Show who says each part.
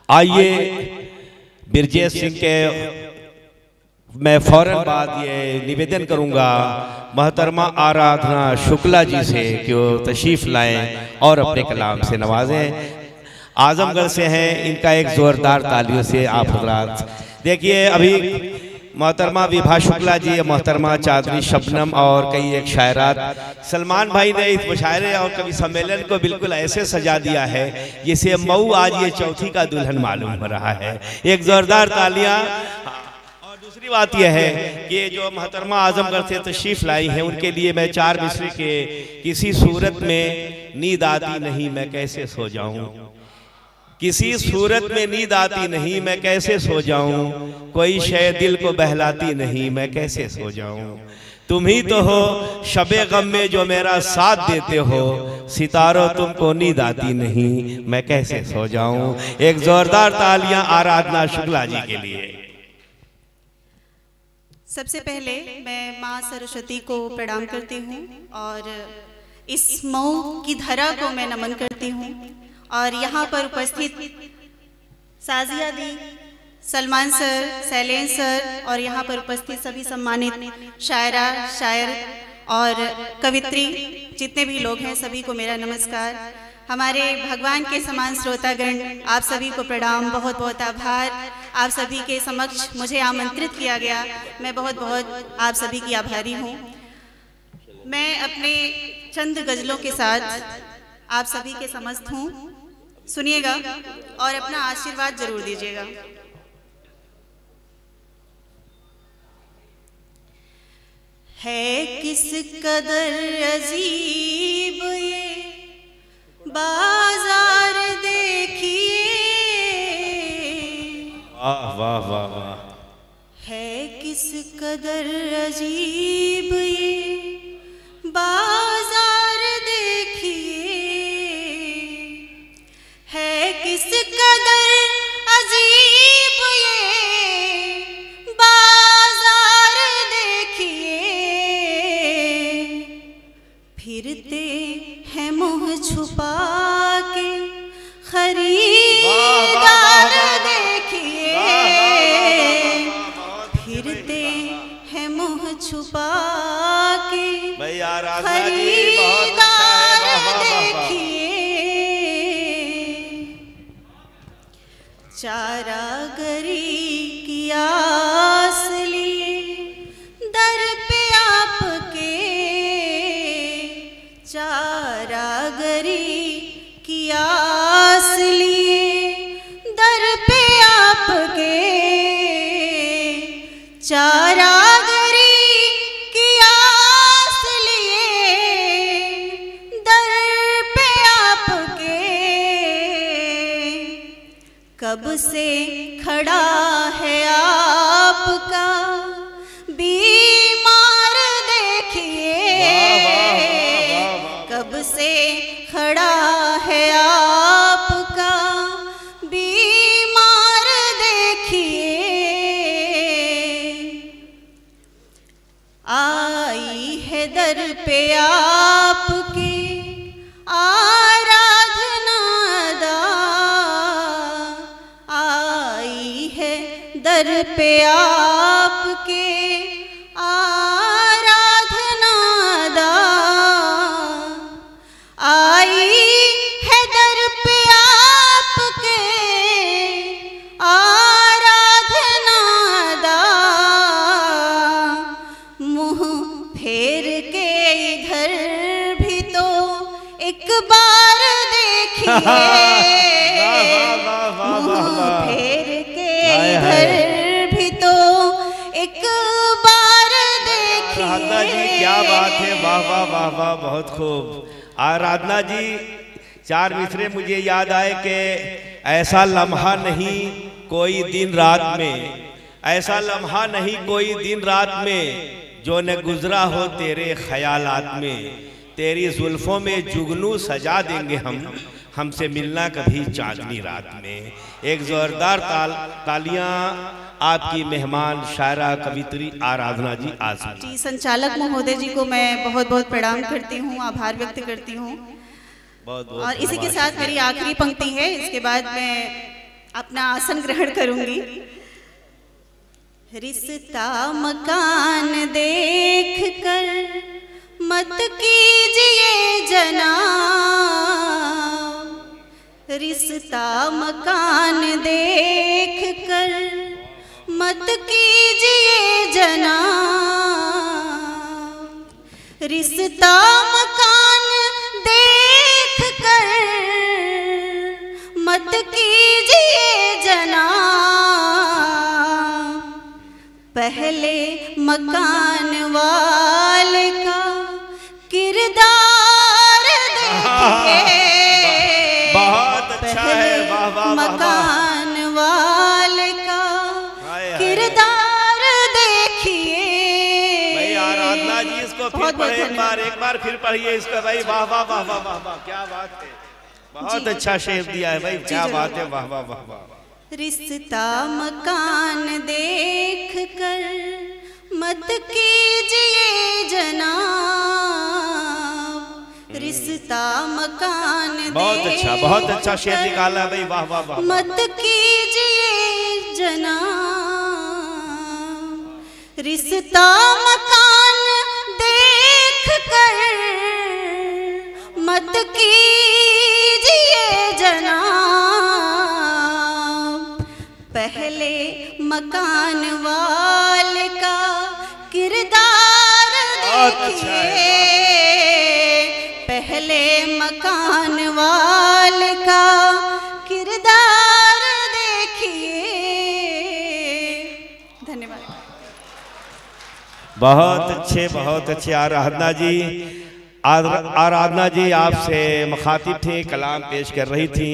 Speaker 1: आइए बिरजेश सिंह के मैं फौरन बाद ये निवेदन करूंगा मोहतरमा आराधना शुक्ला जी से कि वो तशरीफ लाएं और अपने कलाम से नवाजें। आजमगढ़ से हैं, इनका एक जोरदार तालियों से आप हजरात देखिए। अभी मोहतरमा विभा शुक्ला जी, मोहतरमा चांदनी शबनम और कई एक शायरात, सलमान भाई ने इस मुशायरे और कवि सम्मेलन को बिल्कुल ऐसे सजा दिया है जिसे मऊ आज ये चौथी का दुल्हन मालूम हो रहा है। एक जोरदार तालियां। और दूसरी बात यह है कि जो मोहतरमा आजमगढ़ से तशरीफ लाई हैं उनके लिए मैं 4 मिसरे के किसी सूरत में नींद आती नहीं मैं कैसे सो जाऊं, किसी सूरत में नींद आती नहीं मैं कैसे सो जाऊं, कोई शय दिल को बहलाती नहीं मैं कैसे सो जाऊं, तुम ही तो हो शबे गम में जो मेरा साथ देते हो, सितारों तुमको नींद आती नहीं मैं कैसे सो जाऊं। एक जोरदार तालियां आराधना शुक्ला जी के लिए।
Speaker 2: सबसे पहले मैं माँ सरस्वती को प्रणाम करती हूँ और इस मऊ की धरा को मैं नमन करती हूँ और यहाँ पर उपस्थित साजिया दी, सलमान सर, शैलेंद्र सर और यहाँ पर उपस्थित सभी सम्मानित शायरा, शायर और कवित्री जितने भी लोग हैं सभी को मेरा नमस्कार। हमारे भगवान के समान श्रोतागण, आप सभी को प्रणाम, बहुत बहुत आभार। आप सभी के समक्ष मुझे आमंत्रित किया गया, मैं बहुत बहुत आप सभी की आभारी हूँ। मैं अपने चंद गज़लों के साथ आप सभी के समस्त हूँ, सुनिएगा और अपना आशीर्वाद जरूर दीजिएगा। है किस कदर अजीब ये बाजार देखिए,
Speaker 1: वाह वाह वाह वाह,
Speaker 2: है किस कदर अजीब ये बाजार देखिए, है किस कदर अजीब ये बाजार देखिए, फिरते हैं मुँह छुपा के खरीदार देखिए, फिरते हैं मुँह छुपा के खरीदार देखिए, चारागरी की आस लिए दर पे आपके, चारागरी की आस लिए दर पे आपके, चारागरी की आस लिए दर पे आपके, कब से खड़ा है आपका बीमार देखिए, कब से खड़ा है आपका बीमार देखिए, आई है दर पे आपके आराधना दा, आई है दर पे आपके आराधना दा, आई है दर पे आपके आराधना दा, मुँह फेर के इधर भी तो एक बार देखिए, मुँह फेर के इधर भी तो एक बार देखिए।
Speaker 1: आराधना जी क्या बात है, वाह वाह वाह वाह, बहुत खूब। आराधना जी 4 मिसरे मुझे याद आए कि ऐसा लम्हा नहीं कोई दिन रात में, ऐसा लम्हा नहीं कोई दिन रात में जो न गुजरा हो तेरे ख्यालात में, तेरी जुल्फों में जुगनू सजा देंगे हमसे मिलना कभी चांदनी रात में। एक जोरदार तालियां आपकी मेहमान शायरा कवित्री आराधना जी आजमी
Speaker 2: जी। संचालक महोदय जी को मैं बहुत बहुत प्रणाम करती हूँ, आभार व्यक्त करती हूँ। और इसी के साथ मेरी आखिरी पंक्ति है, इसके बाद मैं अपना आसन ग्रहण करूंगी। रिश्ता मकान देख कर मत कीजिए जनाब, रिश्ता मकान देख कर मत कीजिए जनाब, रिश्ता मकान देख कर मत कीजिए जनाब, पहले मकान वाले का किरदार देखिए।
Speaker 1: बहुत अच्छा है, वाह वाह
Speaker 2: मकान वाले का किरदार देखिए।
Speaker 1: भाई आराधना जी इसको फिर पढ़े, एक बार फिर पढ़िए इसका भाई। वाह वाह वाह वाह वाह वाह, क्या बात है, बहुत अच्छा शेर दिया है भाई, क्या बात है, वाह वाह वाह वाह।
Speaker 2: रिश्ता मकान देख कर मत कीजिए जनाब, रिश्ता मकान
Speaker 1: बहुत अच्छा शेर निकाला भाई, वाह वाह वाह।
Speaker 2: मत कीजिए जनाब, रिश्ता मकान देख कर मत कीजिए जनाब, पहले मकान वाले का किरदार देखिए, पहले मकान वाले का किरदार देखिए। धन्यवाद।
Speaker 1: बहुत अच्छे आराधना जी। आराधना जी आपसे मुखातिब थी, कलाम पेश कर रही थी।